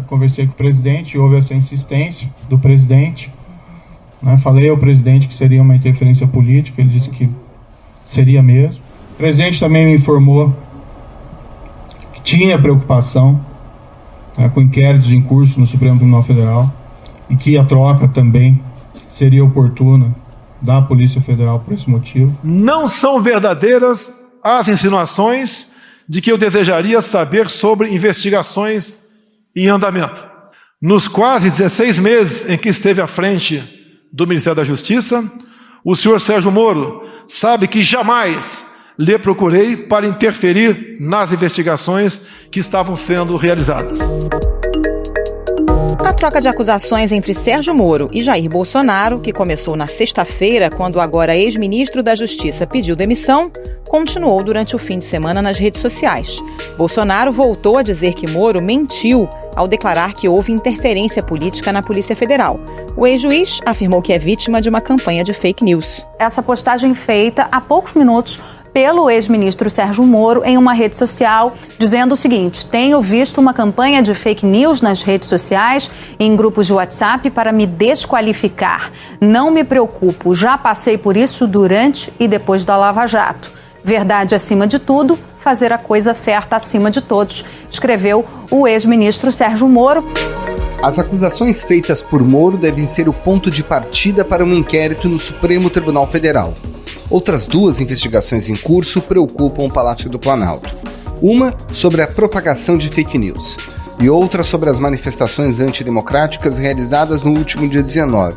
Conversei com o presidente, houve essa insistência do presidente. Falei ao presidente que seria uma interferência política, ele disse que seria mesmo. O presidente também me informou que tinha preocupação com inquéritos em curso no Supremo Tribunal Federal e que a troca também seria oportuna da Polícia Federal por esse motivo. Não são verdadeiras as insinuações de que eu desejaria saber sobre investigações em andamento. Nos quase 16 meses em que esteve à frente do Ministério da Justiça, o senhor Sérgio Moro sabe que jamais lhe procurei para interferir nas investigações que estavam sendo realizadas. A troca de acusações entre Sérgio Moro e Jair Bolsonaro, que começou na sexta-feira, quando o agora ex-ministro da Justiça pediu demissão, continuou durante o fim de semana nas redes sociais. Bolsonaro voltou a dizer que Moro mentiu ao declarar que houve interferência política na Polícia Federal. O ex-juiz afirmou que é vítima de uma campanha de fake news. Essa postagem feita há poucos minutos pelo ex-ministro Sérgio Moro em uma rede social, dizendo o seguinte: tenho visto uma campanha de fake news nas redes sociais, em grupos de WhatsApp para me desqualificar. Não me preocupo, já passei por isso durante e depois da Lava Jato. Verdade acima de tudo, fazer a coisa certa acima de todos, escreveu o ex-ministro Sérgio Moro. As acusações feitas por Moro devem ser o ponto de partida para um inquérito no Supremo Tribunal Federal. Outras duas investigações em curso preocupam o Palácio do Planalto. Uma sobre a propagação de fake news e outra sobre as manifestações antidemocráticas realizadas no último dia 19.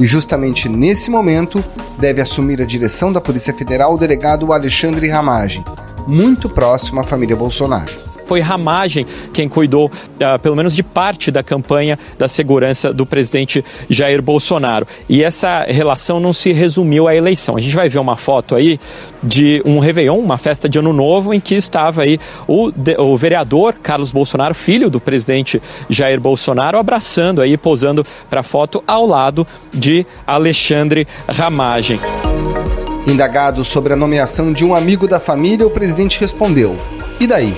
E justamente nesse momento deve assumir a direção da Polícia Federal o delegado Alexandre Ramagem, muito próximo à família Bolsonaro. Foi Ramagem quem cuidou, pelo menos de parte da campanha da segurança do presidente Jair Bolsonaro. E essa relação não se resumiu à eleição. A gente vai ver uma foto aí de um Réveillon, uma festa de Ano Novo, em que estava aí o vereador Carlos Bolsonaro, filho do presidente Jair Bolsonaro, abraçando aí, posando para a foto ao lado de Alexandre Ramagem. Indagado sobre a nomeação de um amigo da família, o presidente respondeu: e daí?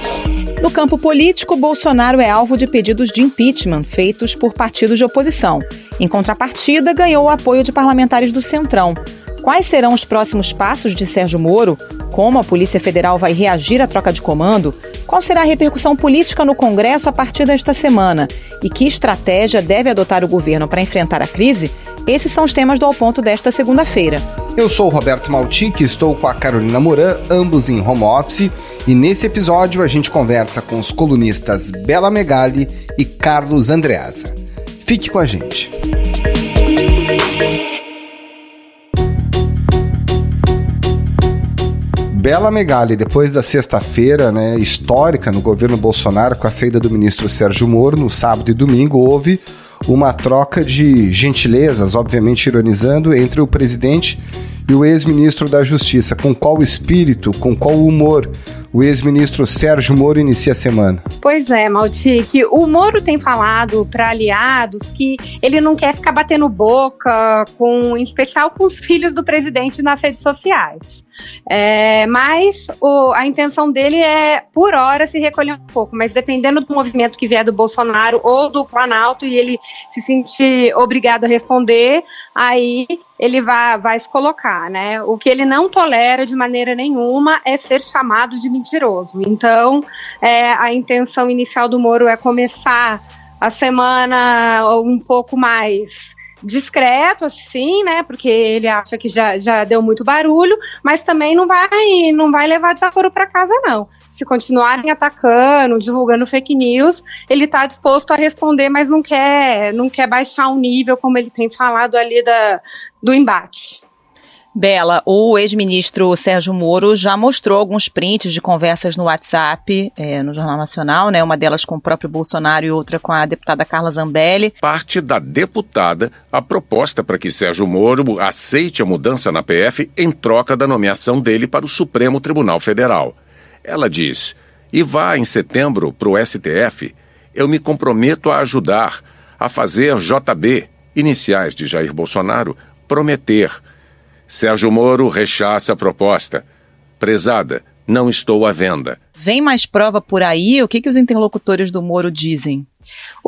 No campo político, Bolsonaro é alvo de pedidos de impeachment feitos por partidos de oposição. Em contrapartida, ganhou o apoio de parlamentares do Centrão. Quais serão os próximos passos de Sérgio Moro? Como a Polícia Federal vai reagir à troca de comando? Qual será a repercussão política no Congresso a partir desta semana? E que estratégia deve adotar o governo para enfrentar a crise? Esses são os temas do Ao Ponto desta segunda-feira. Eu sou o Roberto Maltic, estou com a Carolina Moran, ambos em home office, e nesse episódio a gente conversa com os colunistas Bela Megali e Carlos Andreasa. Fique com a gente. Bela Megali, depois da sexta-feira, histórica no governo Bolsonaro, com a saída do ministro Sérgio Moro, no sábado e domingo houve uma troca de gentilezas, obviamente ironizando, entre o presidente e o ex-ministro da Justiça. Com qual espírito, com qual humor o ex-ministro Sérgio Moro inicia a semana? Pois é, Maltic, o Moro tem falado para aliados que ele não quer ficar batendo boca, em especial com os filhos do presidente nas redes sociais. Mas a intenção dele é, por hora, se recolher um pouco, mas dependendo do movimento que vier do Bolsonaro ou do Planalto e ele se sentir obrigado a responder, aí ele vai se colocar, né? O que ele não tolera de maneira nenhuma é ser chamado de mentiroso. Então, a intenção inicial do Moro é começar a semana um pouco mais discreto, assim, né? Porque ele acha que já deu muito barulho, mas também não vai levar desaforo para casa, não. Se continuarem atacando, divulgando fake news, ele está disposto a responder, mas não quer baixar o nível, como ele tem falado ali do embate. Bela, o ex-ministro Sérgio Moro já mostrou alguns prints de conversas no WhatsApp, no Jornal Nacional, né? Uma delas com o próprio Bolsonaro e outra com a deputada Carla Zambelli. Parte da deputada a proposta para que Sérgio Moro aceite a mudança na PF em troca da nomeação dele para o Supremo Tribunal Federal. Ela diz: e vá em setembro para o STF, eu me comprometo a ajudar a fazer JB, iniciais de Jair Bolsonaro, prometer. Sérgio Moro rechaça a proposta. Prezada, não estou à venda. Vem mais prova por aí? O que os interlocutores do Moro dizem?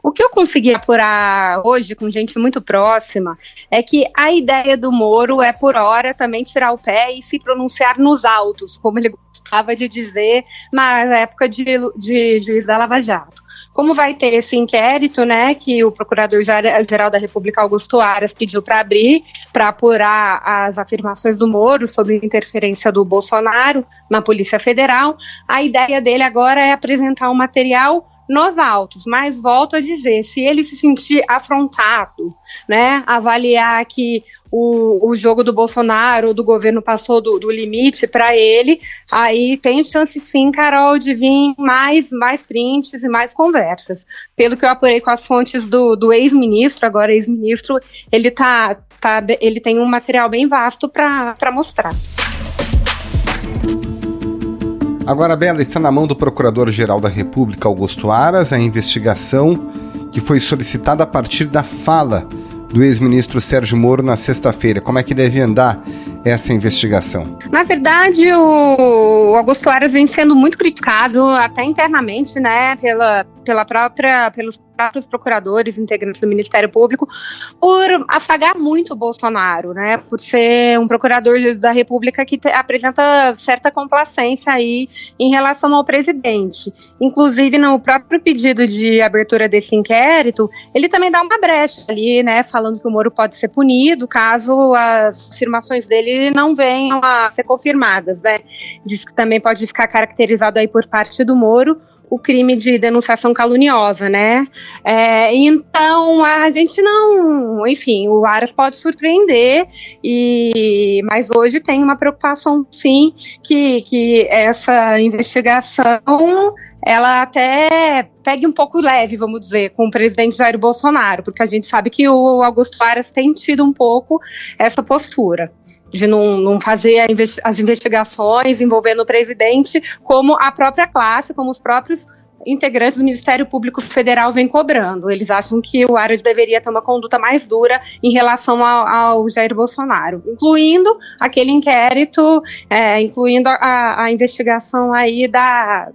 O que eu consegui apurar hoje com gente muito próxima é que a ideia do Moro é, por hora, também tirar o pé e se pronunciar nos autos, como ele gostava de dizer na época de juiz da Lava Jato. Como vai ter esse inquérito, né, que o Procurador-Geral da República, Augusto Aras, pediu para abrir, para apurar as afirmações do Moro sobre interferência do Bolsonaro na Polícia Federal, a ideia dele agora é apresentar um material nos autos, mas volto a dizer, se ele se sentir afrontado, né, avaliar que o jogo do Bolsonaro, do governo passou do limite para ele, aí tem chance sim, Carol, de vir mais prints e mais conversas. Pelo que eu apurei com as fontes do ex-ministro, agora ex-ministro, ele tem um material bem vasto para mostrar. Agora, Bela, está na mão do Procurador-Geral da República, Augusto Aras, a investigação que foi solicitada a partir da fala do ex-ministro Sérgio Moro na sexta-feira. Como é que deve andar essa investigação? Na verdade, o Augusto Aras vem sendo muito criticado, até internamente, né, pelos próprios procuradores, integrantes do Ministério Público, por afagar muito o Bolsonaro, né, por ser um procurador da República que apresenta certa complacência aí em relação ao presidente. Inclusive, no próprio pedido de abertura desse inquérito, ele também dá uma brecha ali, né, falando que o Moro pode ser punido caso as afirmações dele não venham a ser confirmadas, né. Diz que também pode ficar caracterizado aí por parte do Moro o crime de denunciação caluniosa, né? Então, a gente não... Enfim, o Aras pode surpreender, mas hoje tem uma preocupação, sim, que essa investigação ela até pegue um pouco leve, vamos dizer, com o presidente Jair Bolsonaro, porque a gente sabe que o Augusto Aras tem tido um pouco essa postura de não fazer as investigações envolvendo o presidente, como a própria classe, como os próprios integrantes do Ministério Público Federal vêm cobrando. Eles acham que o Aras deveria ter uma conduta mais dura em relação ao Jair Bolsonaro, incluindo aquele inquérito, incluindo a investigação aí da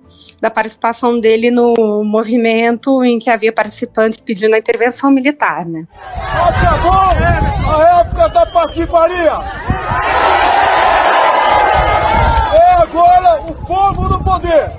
participação dele no movimento em que havia participantes pedindo a intervenção militar, né? Acabou a época da patifaria! É agora o povo no poder!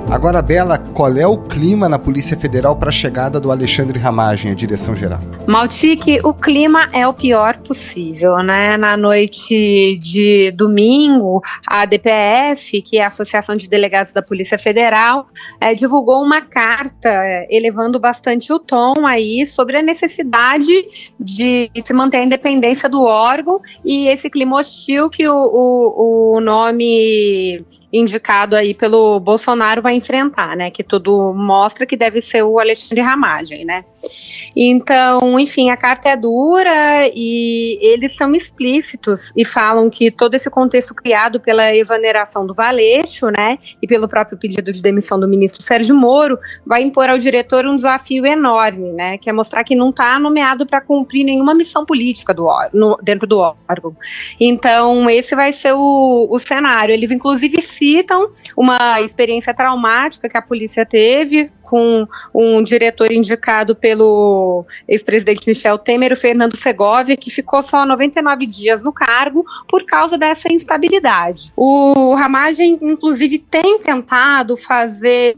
Agora, Bela, qual é o clima na Polícia Federal para a chegada do Alexandre Ramagem à direção-geral? Maltic, o clima é o pior possível, né? Na noite de domingo, a DPF, que é a Associação de Delegados da Polícia Federal, divulgou uma carta elevando bastante o tom aí sobre a necessidade de se manter a independência do órgão e esse clima hostil que o nome indicado aí pelo Bolsonaro vai enfrentar, né, que tudo mostra que deve ser o Alexandre Ramagem, né. Então, enfim, a carta é dura e eles são explícitos e falam que todo esse contexto criado pela exoneração do Valeixo, né, e pelo próprio pedido de demissão do ministro Sérgio Moro, vai impor ao diretor um desafio enorme, né, que é mostrar que não está nomeado para cumprir nenhuma missão política dentro do órgão. Então, esse vai ser o cenário. Eles, inclusive, citam uma experiência traumática que a polícia teve com um diretor indicado pelo ex-presidente Michel Temer, o Fernando Segovia, que ficou só 99 dias no cargo por causa dessa instabilidade. O Ramagem, inclusive, tem tentado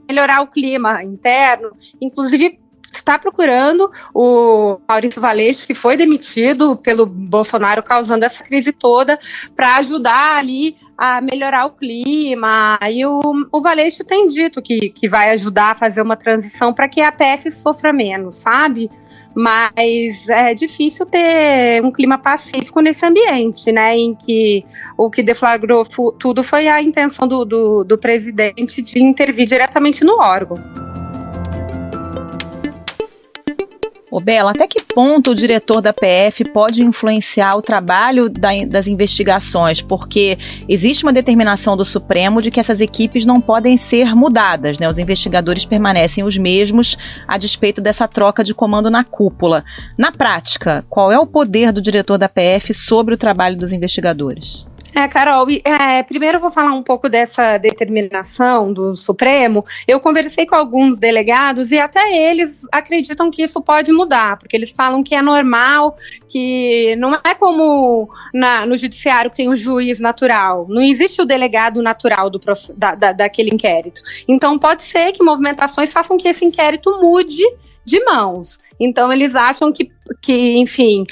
melhorar o clima interno, inclusive está procurando o Maurício Valeixo, que foi demitido pelo Bolsonaro, causando essa crise toda, para ajudar ali a melhorar o clima. E o Valeixo tem dito que vai ajudar a fazer uma transição para que a PF sofra menos, sabe? Mas é difícil ter um clima pacífico nesse ambiente, né, em que o que deflagrou tudo foi a intenção do presidente de intervir diretamente no órgão. Ô Bela, até que ponto o diretor da PF pode influenciar o trabalho das investigações? Porque existe uma determinação do Supremo de que essas equipes não podem ser mudadas, né? Os investigadores permanecem os mesmos a despeito dessa troca de comando na cúpula. Na prática, qual é o poder do diretor da PF sobre o trabalho dos investigadores? Carol, primeiro eu vou falar um pouco dessa determinação do Supremo. Eu conversei com alguns delegados e até eles acreditam que isso pode mudar, porque eles falam que é normal, que não é como no judiciário que tem o juiz natural. Não existe o delegado natural daquele inquérito. Então pode ser que movimentações façam que esse inquérito mude de mãos. Então, eles acham que enfim,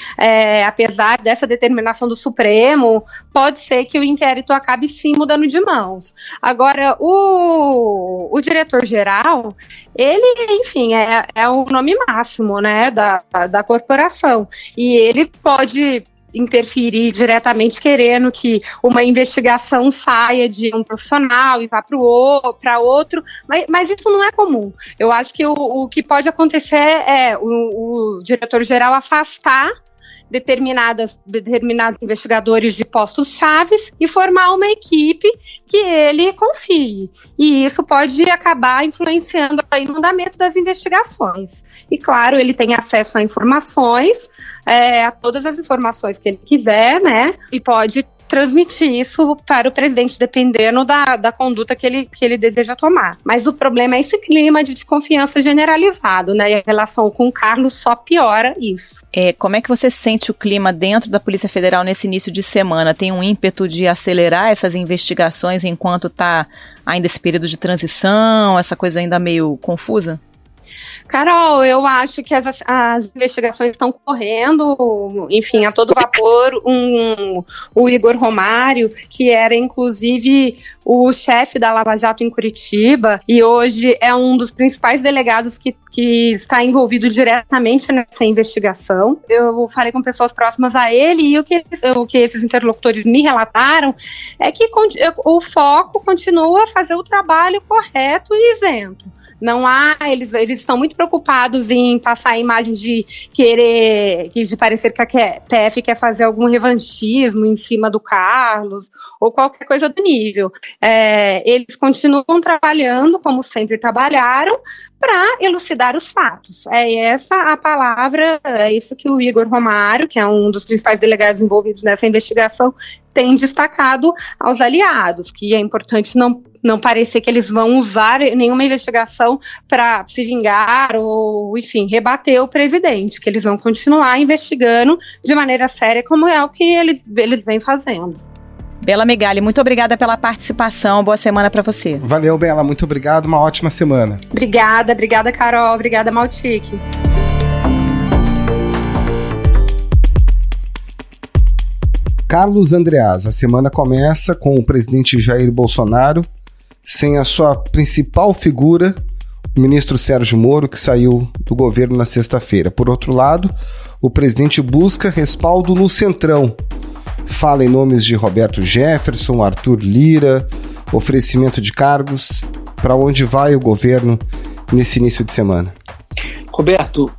apesar dessa determinação do Supremo, pode ser que o inquérito acabe sim mudando de mãos. Agora, o diretor-geral, ele, enfim, é o nome máximo, né, da corporação. E ele pode interferir diretamente querendo que uma investigação saia de um profissional e vá para outro, mas isso não é comum. Eu acho que o que pode acontecer é o diretor-geral afastar determinados investigadores de postos chaves e formar uma equipe que ele confie. E isso pode acabar influenciando aí no andamento das investigações. E, claro, ele tem acesso a informações, a todas as informações que ele quiser, né? E pode transmitir isso para o presidente, dependendo da conduta que ele deseja tomar. Mas o problema é esse clima de desconfiança generalizado, né? E a relação com o Carlos só piora isso. Como é que você sente o clima dentro da Polícia Federal nesse início de semana? Tem um ímpeto de acelerar essas investigações enquanto está ainda esse período de transição, essa coisa ainda meio confusa? Carol, eu acho que as investigações estão correndo, enfim, a todo vapor. O Igor Romário, que era inclusive o chefe da Lava Jato em Curitiba, e hoje é um dos principais delegados que está envolvido diretamente nessa investigação. Eu falei com pessoas próximas a ele, e o que esses interlocutores me relataram é que o foco continua a fazer o trabalho correto e isento. Não há, eles estão muito preocupados em passar a imagem de parecer que a PF quer fazer algum revanchismo em cima do Carlos, ou qualquer coisa do nível. Eles continuam trabalhando, como sempre trabalharam, para elucidar os fatos. É essa a palavra, é isso que o Igor Romário, que é um dos principais delegados envolvidos nessa investigação, tem destacado aos aliados, que é importante não parecer que eles vão usar nenhuma investigação para se vingar ou, enfim, rebater o presidente, que eles vão continuar investigando de maneira séria, como é o que eles vêm fazendo. Bela Megali, muito obrigada pela participação, boa semana para você. Valeu, Bela, muito obrigado, uma ótima semana. Obrigada, Carol, obrigada, Maltique. Carlos Andreas, a semana começa com o presidente Jair Bolsonaro sem a sua principal figura, o ministro Sérgio Moro, que saiu do governo na sexta-feira. Por outro lado, o presidente busca respaldo no Centrão. Fala em nomes de Roberto Jefferson, Arthur Lira, oferecimento de cargos. Para onde vai o governo nesse início de semana? Roberto,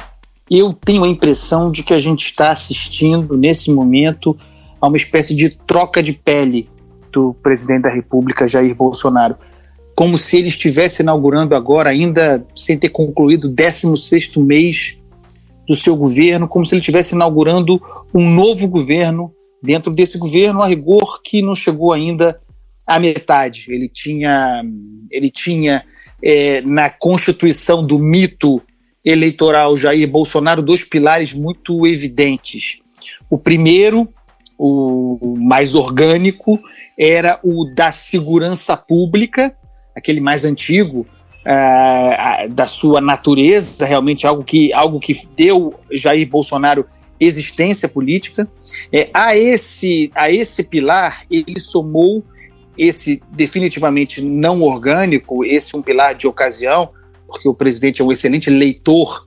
eu tenho a impressão de que a gente está assistindo, nesse momento, a uma espécie de troca de pele do presidente da República, Jair Bolsonaro. Como se ele estivesse inaugurando agora, ainda sem ter concluído o 16º mês do seu governo, como se ele estivesse inaugurando um novo governo dentro desse governo, a rigor que não chegou ainda à metade. Ele tinha na constituição do mito eleitoral Jair Bolsonaro 2 pilares muito evidentes. O primeiro, o mais orgânico, era o da segurança pública, aquele mais antigo, da sua natureza, realmente algo que deu Jair Bolsonaro existência política. A esse pilar, ele somou esse definitivamente não orgânico, esse um pilar de ocasião, porque o presidente é um excelente leitor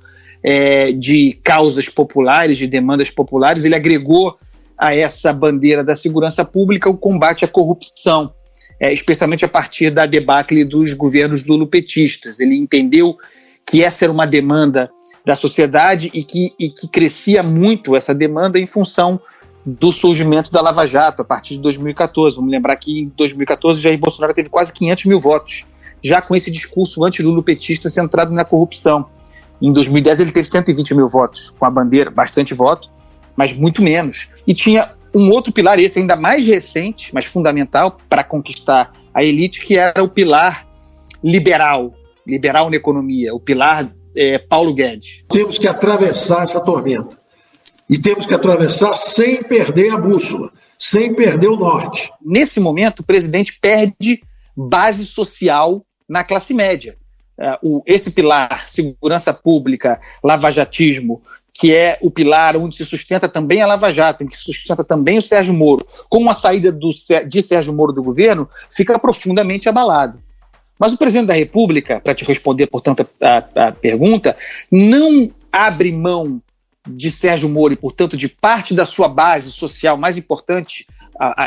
de causas populares, de demandas populares. Ele agregou a essa bandeira da segurança pública o combate à corrupção, especialmente a partir da debacle dos governos lulopetistas. Ele entendeu que essa era uma demanda da sociedade e que crescia muito essa demanda em função do surgimento da Lava Jato a partir de 2014. Vamos lembrar que em 2014 Jair Bolsonaro teve quase 500 mil votos, já com esse discurso anti-lulopetista centrado na corrupção. Em 2010 ele teve 120 mil votos, com a bandeira, bastante voto, mas muito menos. E tinha um outro pilar, esse ainda mais recente, mas fundamental para conquistar a elite, que era o pilar liberal na economia, o pilar Paulo Guedes. Temos que atravessar essa tormenta. E temos que atravessar sem perder a bússola, sem perder o norte. Nesse momento, o presidente perde base social na classe média. Esse pilar, segurança pública, lavajatismo, que é o pilar onde se sustenta também a Lava Jato, que se sustenta também o Sérgio Moro, com a saída de Sérgio Moro do governo, fica profundamente abalado. Mas o presidente da República, para te responder, portanto, a pergunta, não abre mão de Sérgio Moro e, portanto, de parte da sua base social mais importante,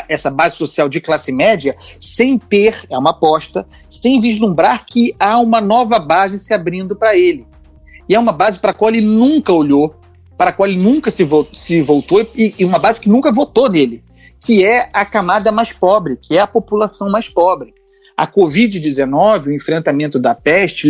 essa base social de classe média, sem ter, é uma aposta, sem vislumbrar que há uma nova base se abrindo para ele. E é uma base para a qual ele nunca olhou, para a qual ele nunca se voltou, e uma base que nunca votou nele, que é a camada mais pobre, que é a população mais pobre. A Covid-19, o enfrentamento da peste,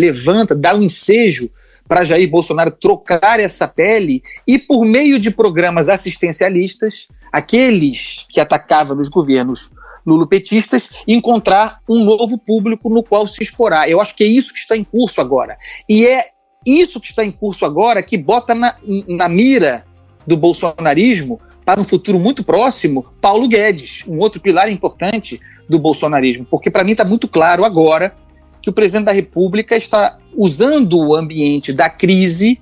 dá um ensejo para Jair Bolsonaro trocar essa pele e, por meio de programas assistencialistas, aqueles que atacavam nos governos lulopetistas, encontrar um novo público no qual se escorar. Eu acho que é isso que está em curso agora. E é isso que está em curso agora que bota na mira do bolsonarismo, para um futuro muito próximo, Paulo Guedes, um outro pilar importante do bolsonarismo. Porque, para mim, está muito claro agora que o presidente da República está usando o ambiente da crise,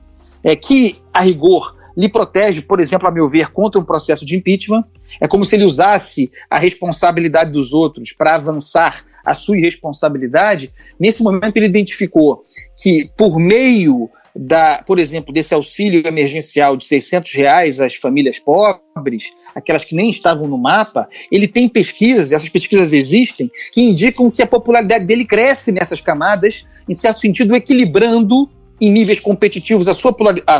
que, a rigor, lhe protege, por exemplo, a meu ver, contra um processo de impeachment. É como se ele usasse a responsabilidade dos outros para avançar a sua irresponsabilidade. Nesse momento, ele identificou que, por meio por exemplo, desse auxílio emergencial de R$600 às famílias pobres, aquelas que nem estavam no mapa, ele tem pesquisas, essas pesquisas existem, que indicam que a popularidade dele cresce nessas camadas, em certo sentido, equilibrando em níveis competitivos a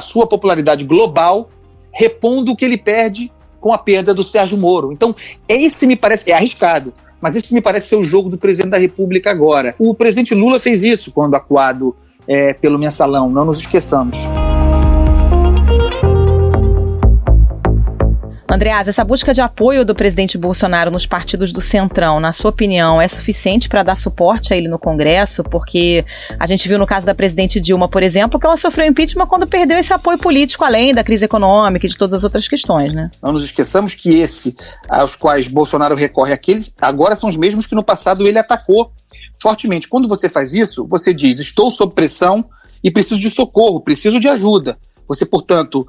sua popularidade global, repondo o que ele perde com a perda do Sérgio Moro. Então, esse me parece, é arriscado, mas esse me parece ser o jogo do presidente da República agora. O presidente Lula fez isso quando acuado pelo Mensalão, não nos esqueçamos. Andreasa, essa busca de apoio do presidente Bolsonaro nos partidos do Centrão, na sua opinião, é suficiente para dar suporte a ele no Congresso? Porque a gente viu no caso da presidente Dilma, por exemplo, que ela sofreu impeachment quando perdeu esse apoio político, além da crise econômica e de todas as outras questões, né? Não nos esqueçamos que aos quais Bolsonaro recorre agora são os mesmos que no passado ele atacou fortemente. Quando você faz isso, você diz: estou sob pressão e preciso de socorro, preciso de ajuda. Você, portanto,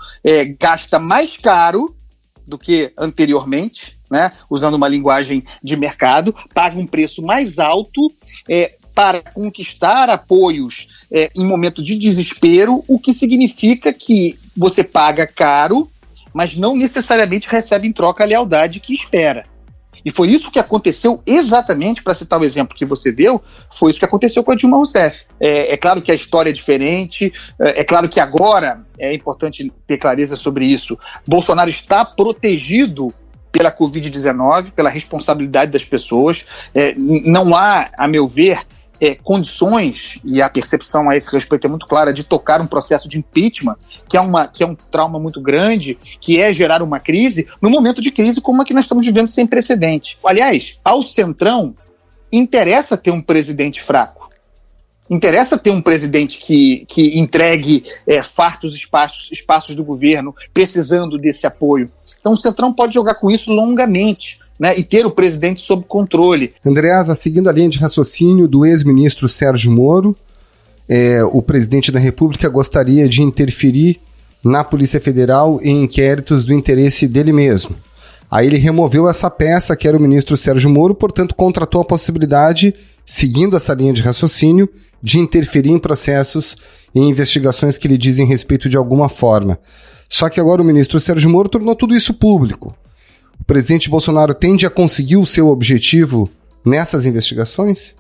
gasta mais caro do que anteriormente, né? Usando uma linguagem de mercado, paga um preço mais alto para conquistar apoios em momento de desespero, o que significa que você paga caro, mas não necessariamente recebe em troca a lealdade que espera. E foi isso que aconteceu exatamente, para citar o exemplo que você deu, foi isso que aconteceu com a Dilma Rousseff. É claro que a história é diferente, é claro que agora é importante ter clareza sobre isso. Bolsonaro está protegido pela Covid-19, pela responsabilidade das pessoas. Não há, a meu ver, condições, e a percepção a esse respeito é muito clara, de tocar um processo de impeachment, que é um trauma muito grande, que é gerar uma crise, num momento de crise como a que nós estamos vivendo sem precedente. Aliás, ao Centrão, interessa ter um presidente fraco. Interessa ter um presidente que entregue fartos espaços do governo, precisando desse apoio. Então o Centrão pode jogar com isso longamente, né, e ter o presidente sob controle. Andreasa, seguindo a linha de raciocínio do ex-ministro Sérgio Moro, o presidente da República gostaria de interferir na Polícia Federal em inquéritos do interesse dele mesmo. Aí ele removeu essa peça, que era o ministro Sérgio Moro, portanto contratou a possibilidade, seguindo essa linha de raciocínio, de interferir em processos e investigações que lhe dizem respeito de alguma forma. Só que agora o ministro Sérgio Moro tornou tudo isso público. O presidente Bolsonaro tende a conseguir o seu objetivo nessas investigações?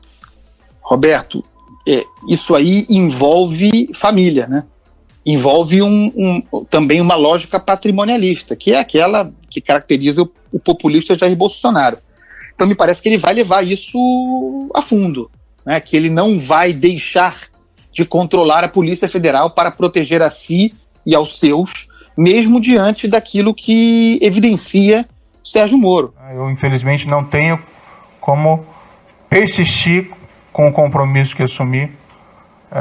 Roberto, isso aí envolve família, né? Envolve também uma lógica patrimonialista, que é aquela que caracteriza o populista Jair Bolsonaro. Então me parece que ele vai levar isso a fundo, né? Que ele não vai deixar de controlar a Polícia Federal para proteger a si e aos seus, mesmo diante daquilo que evidencia Sérgio Moro. Eu, infelizmente, não tenho como persistir com o compromisso que assumi,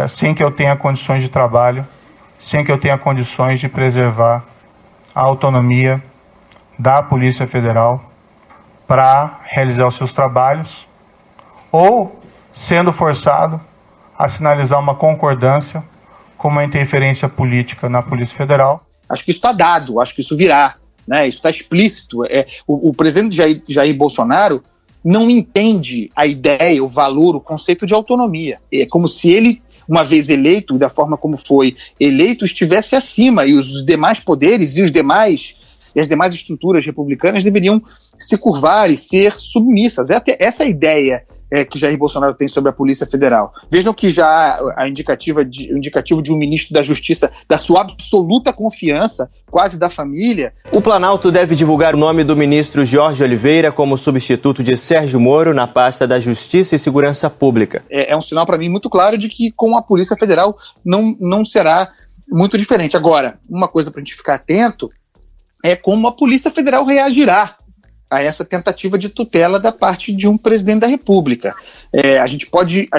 sem que eu tenha condições de trabalho, sem que eu tenha condições de preservar a autonomia da Polícia Federal para realizar os seus trabalhos, ou sendo forçado a sinalizar uma concordância com uma interferência política na Polícia Federal. Acho que isso está dado, acho que isso virá, né? Isso está explícito. O presidente Jair Bolsonaro não entende a ideia, o valor, o conceito de autonomia. É como se ele, uma vez eleito, da forma como foi eleito, estivesse acima, e os demais poderes e as demais estruturas republicanas deveriam se curvar e ser submissas. Essa é a ideia que Jair Bolsonaro tem sobre a Polícia Federal. Vejam que já o indicativo de um ministro da Justiça, da sua absoluta confiança, quase da família. O Planalto deve divulgar o nome do ministro Jorge Oliveira como substituto de Sérgio Moro na pasta da Justiça e Segurança Pública. É um sinal para mim muito claro de que com a Polícia Federal não será muito diferente. Agora, uma coisa para a gente ficar atento é como a Polícia Federal reagirá a essa tentativa de tutela da parte de um presidente da República. A gente pode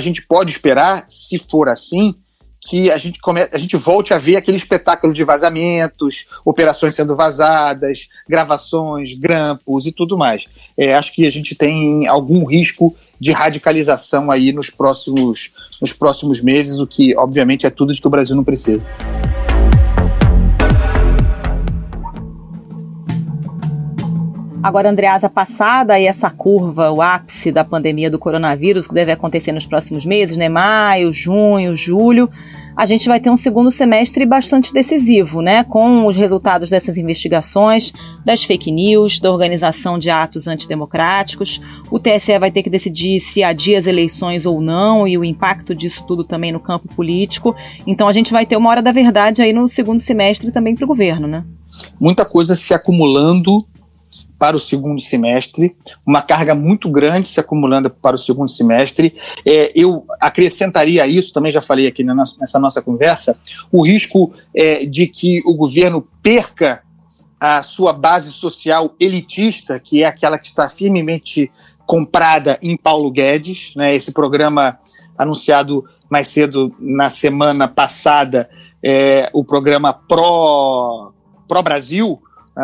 esperar, se for assim, que a gente volte a ver aquele espetáculo de vazamentos, operações sendo vazadas, gravações, grampos e tudo mais. Acho que a gente tem algum risco de radicalização aí nos próximos meses, o que, obviamente, é tudo de que o Brasil não precisa. Agora, Andreasa, passada aí essa curva, o ápice da pandemia do coronavírus, que deve acontecer nos próximos meses, né? Maio, junho, julho, a gente vai ter um segundo semestre bastante decisivo, né? Com os resultados dessas investigações, das fake news, da organização de atos antidemocráticos. O TSE vai ter que decidir se adia as eleições ou não e o impacto disso tudo também no campo político. Então, a gente vai ter uma hora da verdade aí no segundo semestre também para o governo, né? Muita coisa se acumulando para o segundo semestre, uma carga muito grande se acumulando para o segundo semestre. Eu acrescentaria a isso, também já falei aqui nessa nossa conversa, o risco de que o governo perca a sua base social elitista, que é aquela que está firmemente comprada em Paulo Guedes, né? Esse programa anunciado mais cedo na semana passada, o programa Pró-Brasil,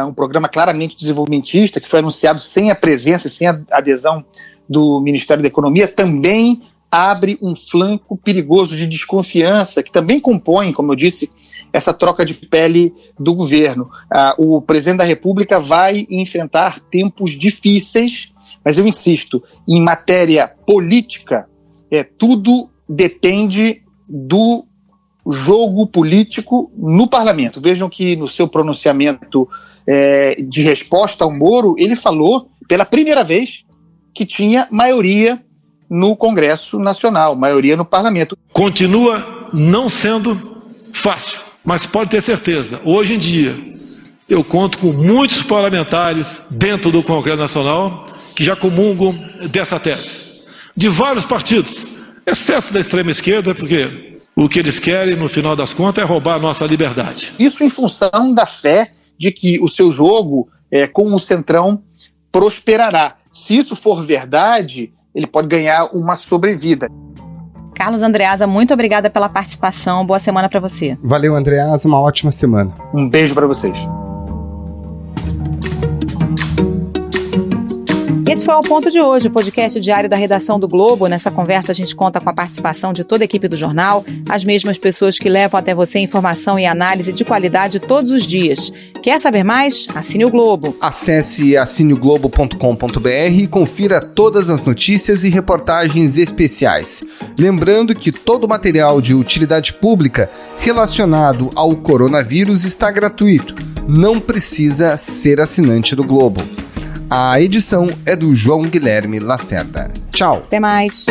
um programa claramente desenvolvimentista, que foi anunciado sem a presença e sem a adesão do Ministério da Economia, também abre um flanco perigoso de desconfiança, que também compõe, como eu disse, essa troca de pele do governo. O presidente da República vai enfrentar tempos difíceis, mas eu insisto, em matéria política, tudo depende do jogo político no parlamento. Vejam que no seu pronunciamento de resposta ao Moro, ele falou pela primeira vez que tinha maioria no Congresso Nacional, maioria no parlamento. Continua não sendo fácil, mas pode ter certeza, hoje em dia eu conto com muitos parlamentares dentro do Congresso Nacional que já comungam dessa tese, de vários partidos, exceto da extrema esquerda, porque o que eles querem, no final das contas, é roubar a nossa liberdade. Isso em função da fé de que o seu jogo com o Centrão prosperará. Se isso for verdade, ele pode ganhar uma sobrevida. Carlos Andreasa, muito obrigada pela participação. Boa semana para você. Valeu, Andreasa. Uma ótima semana. Um beijo para vocês. Esse foi o Ponto de hoje, o podcast diário da redação do Globo. Nessa conversa a gente conta com a participação de toda a equipe do jornal, as mesmas pessoas que levam até você informação e análise de qualidade todos os dias. Quer saber mais? Assine o Globo. Acesse assineoglobo.com.br e confira todas as notícias e reportagens especiais. Lembrando que todo o material de utilidade pública relacionado ao coronavírus está gratuito. Não precisa ser assinante do Globo. A edição é do João Guilherme Lacerda. Tchau. Até mais.